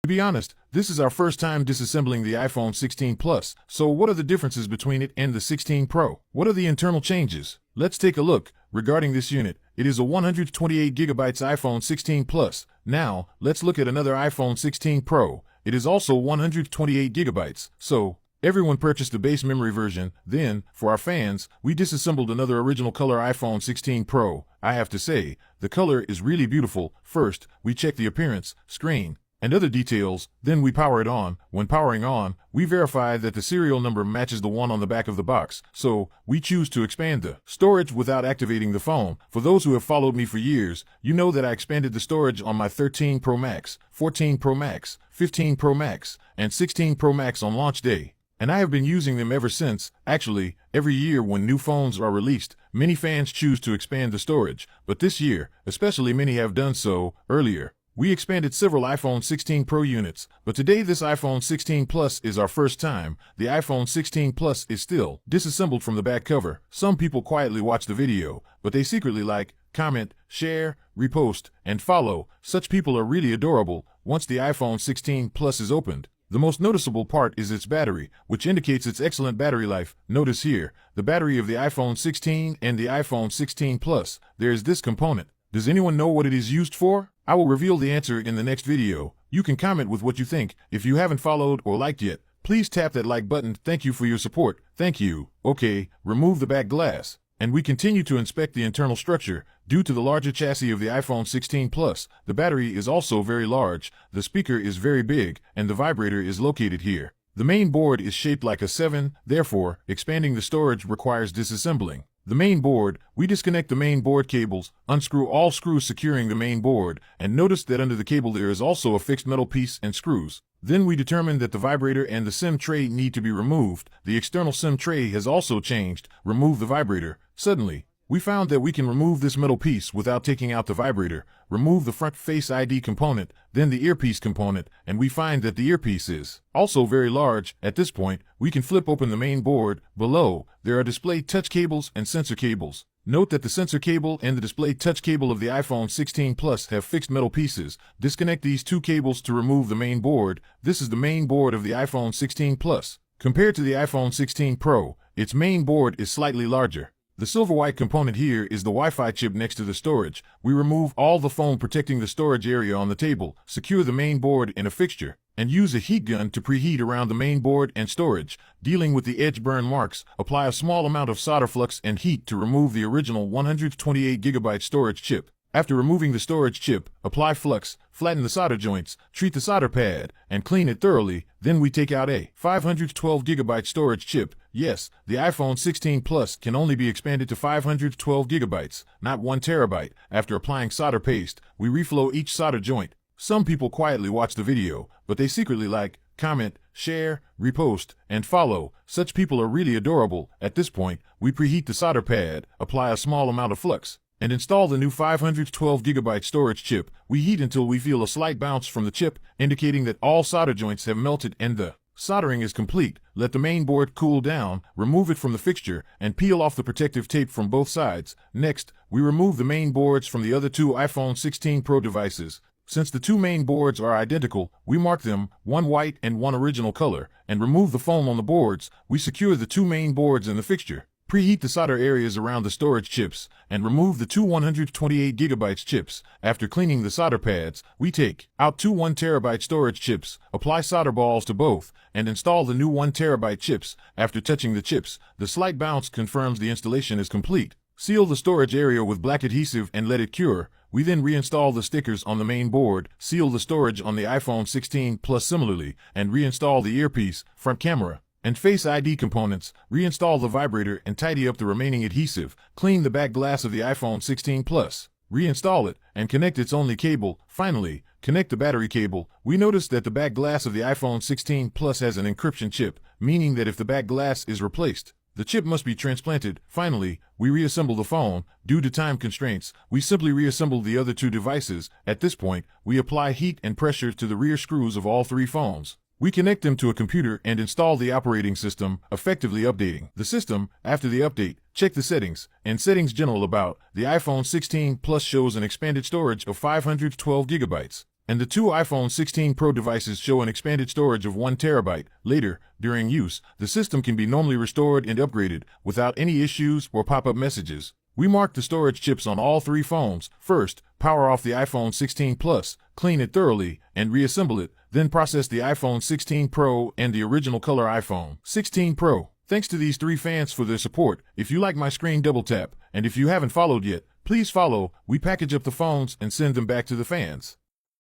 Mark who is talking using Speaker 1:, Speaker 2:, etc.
Speaker 1: To be honest, this is our first time disassembling the iPhone 16 Plus, so what are the differences between it and the 16 Pro? What are the internal changes? Let's take a look. Regarding this unit, it is a 128GB iPhone 16 Plus. Now, let's look at another iPhone 16 Pro. It is also 128GB, so everyone purchased the base memory version. Then, for our fans, we disassembled another original color iPhone 16 Pro. I have to say, the color is really beautiful. First, we check the appearance, screen, and other details, then we power it on. When powering on, we verify that the serial number matches the one on the back of the box, so we choose to expand the storage without activating the phone. For those who have followed me for years, you know that I expanded the storage on my 13 Pro Max, 14 Pro Max, 15 Pro Max, and 16 Pro Max on launch day. And I have been using them ever since. Actually, every year when new phones are released, many fans choose to expand the storage, but this year, especially many have done so earlier. We expanded several iPhone 16 Pro units, but today this iPhone 16 Plus is our first time. The iPhone 16 Plus is still disassembled from the back cover. Some people quietly watch the video, but they secretly like, comment, share, repost, and follow. Such people are really adorable. Once the iPhone 16 Plus is opened, the most noticeable part is its battery, which indicates its excellent battery life. Notice here, the battery of the iPhone 16 and the iPhone 16 Plus. There is this component. Does anyone know what it is used for? I will reveal the answer in the next video. You can comment with what you think. If you haven't followed or liked yet, please tap that like button. Thank you for your support. Thank you. Okay, remove the back glass. And we continue to inspect the internal structure. Due to the larger chassis of the iPhone 16 Plus, the battery is also very large, the speaker is very big, and the vibrator is located here. The main board is shaped like a 7, therefore, expanding the storage requires disassembling the main board. We disconnect the main board cables, unscrew all screws securing the main board, and notice that under the cable there is also a fixed metal piece and screws. Then we determine that the vibrator and the SIM tray need to be removed. The external SIM tray has also changed. Remove the vibrator. Suddenly, we found that we can remove this metal piece without taking out the vibrator. Remove the front Face ID component, then the earpiece component, and we find that the earpiece is also very large. At this point, we can flip open the main board. Below, there are display touch cables and sensor cables. Note that the sensor cable and the display touch cable of the iPhone 16 Plus have fixed metal pieces. Disconnect these two cables to remove the main board. This is the main board of the iPhone 16 Plus. Compared to the iPhone 16 Pro, its main board is slightly larger. The silver white component here is the Wi-Fi chip next to the storage. We remove all the foam protecting the storage area on the table, secure the main board in a fixture, and use a heat gun to preheat around the main board and storage. Dealing with the edge burn marks, apply a small amount of solder flux and heat to remove the original 128GB storage chip. After removing the storage chip, apply flux, flatten the solder joints, treat the solder pad, and clean it thoroughly. Then we take out a 512GB storage chip. Yes, the iPhone 16 Plus can only be expanded to 512GB, not 1TB. After applying solder paste, we reflow each solder joint. Some people quietly watch the video, but they secretly like, comment, share, repost, and follow. Such people are really adorable. At this point, we preheat the solder pad, apply a small amount of flux, and install the new 512GB storage chip. We heat until we feel a slight bounce from the chip, indicating that all solder joints have melted and the soldering is complete. Let the main board cool down, remove it from the fixture, and peel off the protective tape from both sides. Next, we remove the main boards from the other two iPhone 16 Pro devices. Since the two main boards are identical, we mark them, one white and one original color, and remove the foam on the boards. We secure the two main boards in the fixture. Preheat the solder areas around the storage chips, and remove the two 128GB chips. After cleaning the solder pads, we take out two 1TB storage chips, apply solder balls to both, and install the new 1TB chips. After touching the chips, the slight bounce confirms the installation is complete. Seal the storage area with black adhesive and let it cure. We then reinstall the stickers on the main board, seal the storage on the iPhone 16 Plus similarly, and reinstall the earpiece, front camera, and Face ID components. Reinstall the vibrator and tidy up the remaining adhesive. Clean the back glass of the iPhone 16 Plus. Reinstall it and connect its only cable. Finally, connect the battery cable. We noticed that the back glass of the iPhone 16 Plus has an encryption chip, meaning that if the back glass is replaced, the chip must be transplanted. Finally, we reassemble the phone. Due to time constraints, we simply reassemble the other two devices. At this point, we apply heat and pressure to the rear screws of all three phones. We connect them to a computer and install the operating system, effectively updating the system. After the update, check the settings. In Settings General About, the iPhone 16 Plus shows an expanded storage of 512 GB. And the two iPhone 16 Pro devices show an expanded storage of 1 terabyte. Later, during use, the system can be normally restored and upgraded without any issues or pop-up messages. We mark the storage chips on all 3 phones. First, power off the iPhone 16 Plus, clean it thoroughly, and reassemble it. Then process the iPhone 16 Pro and the original color iPhone 16 Pro. Thanks to these 3 fans for their support. If you like my screen, double tap. And if you haven't followed yet, please follow. We package up the phones and send them back to the fans.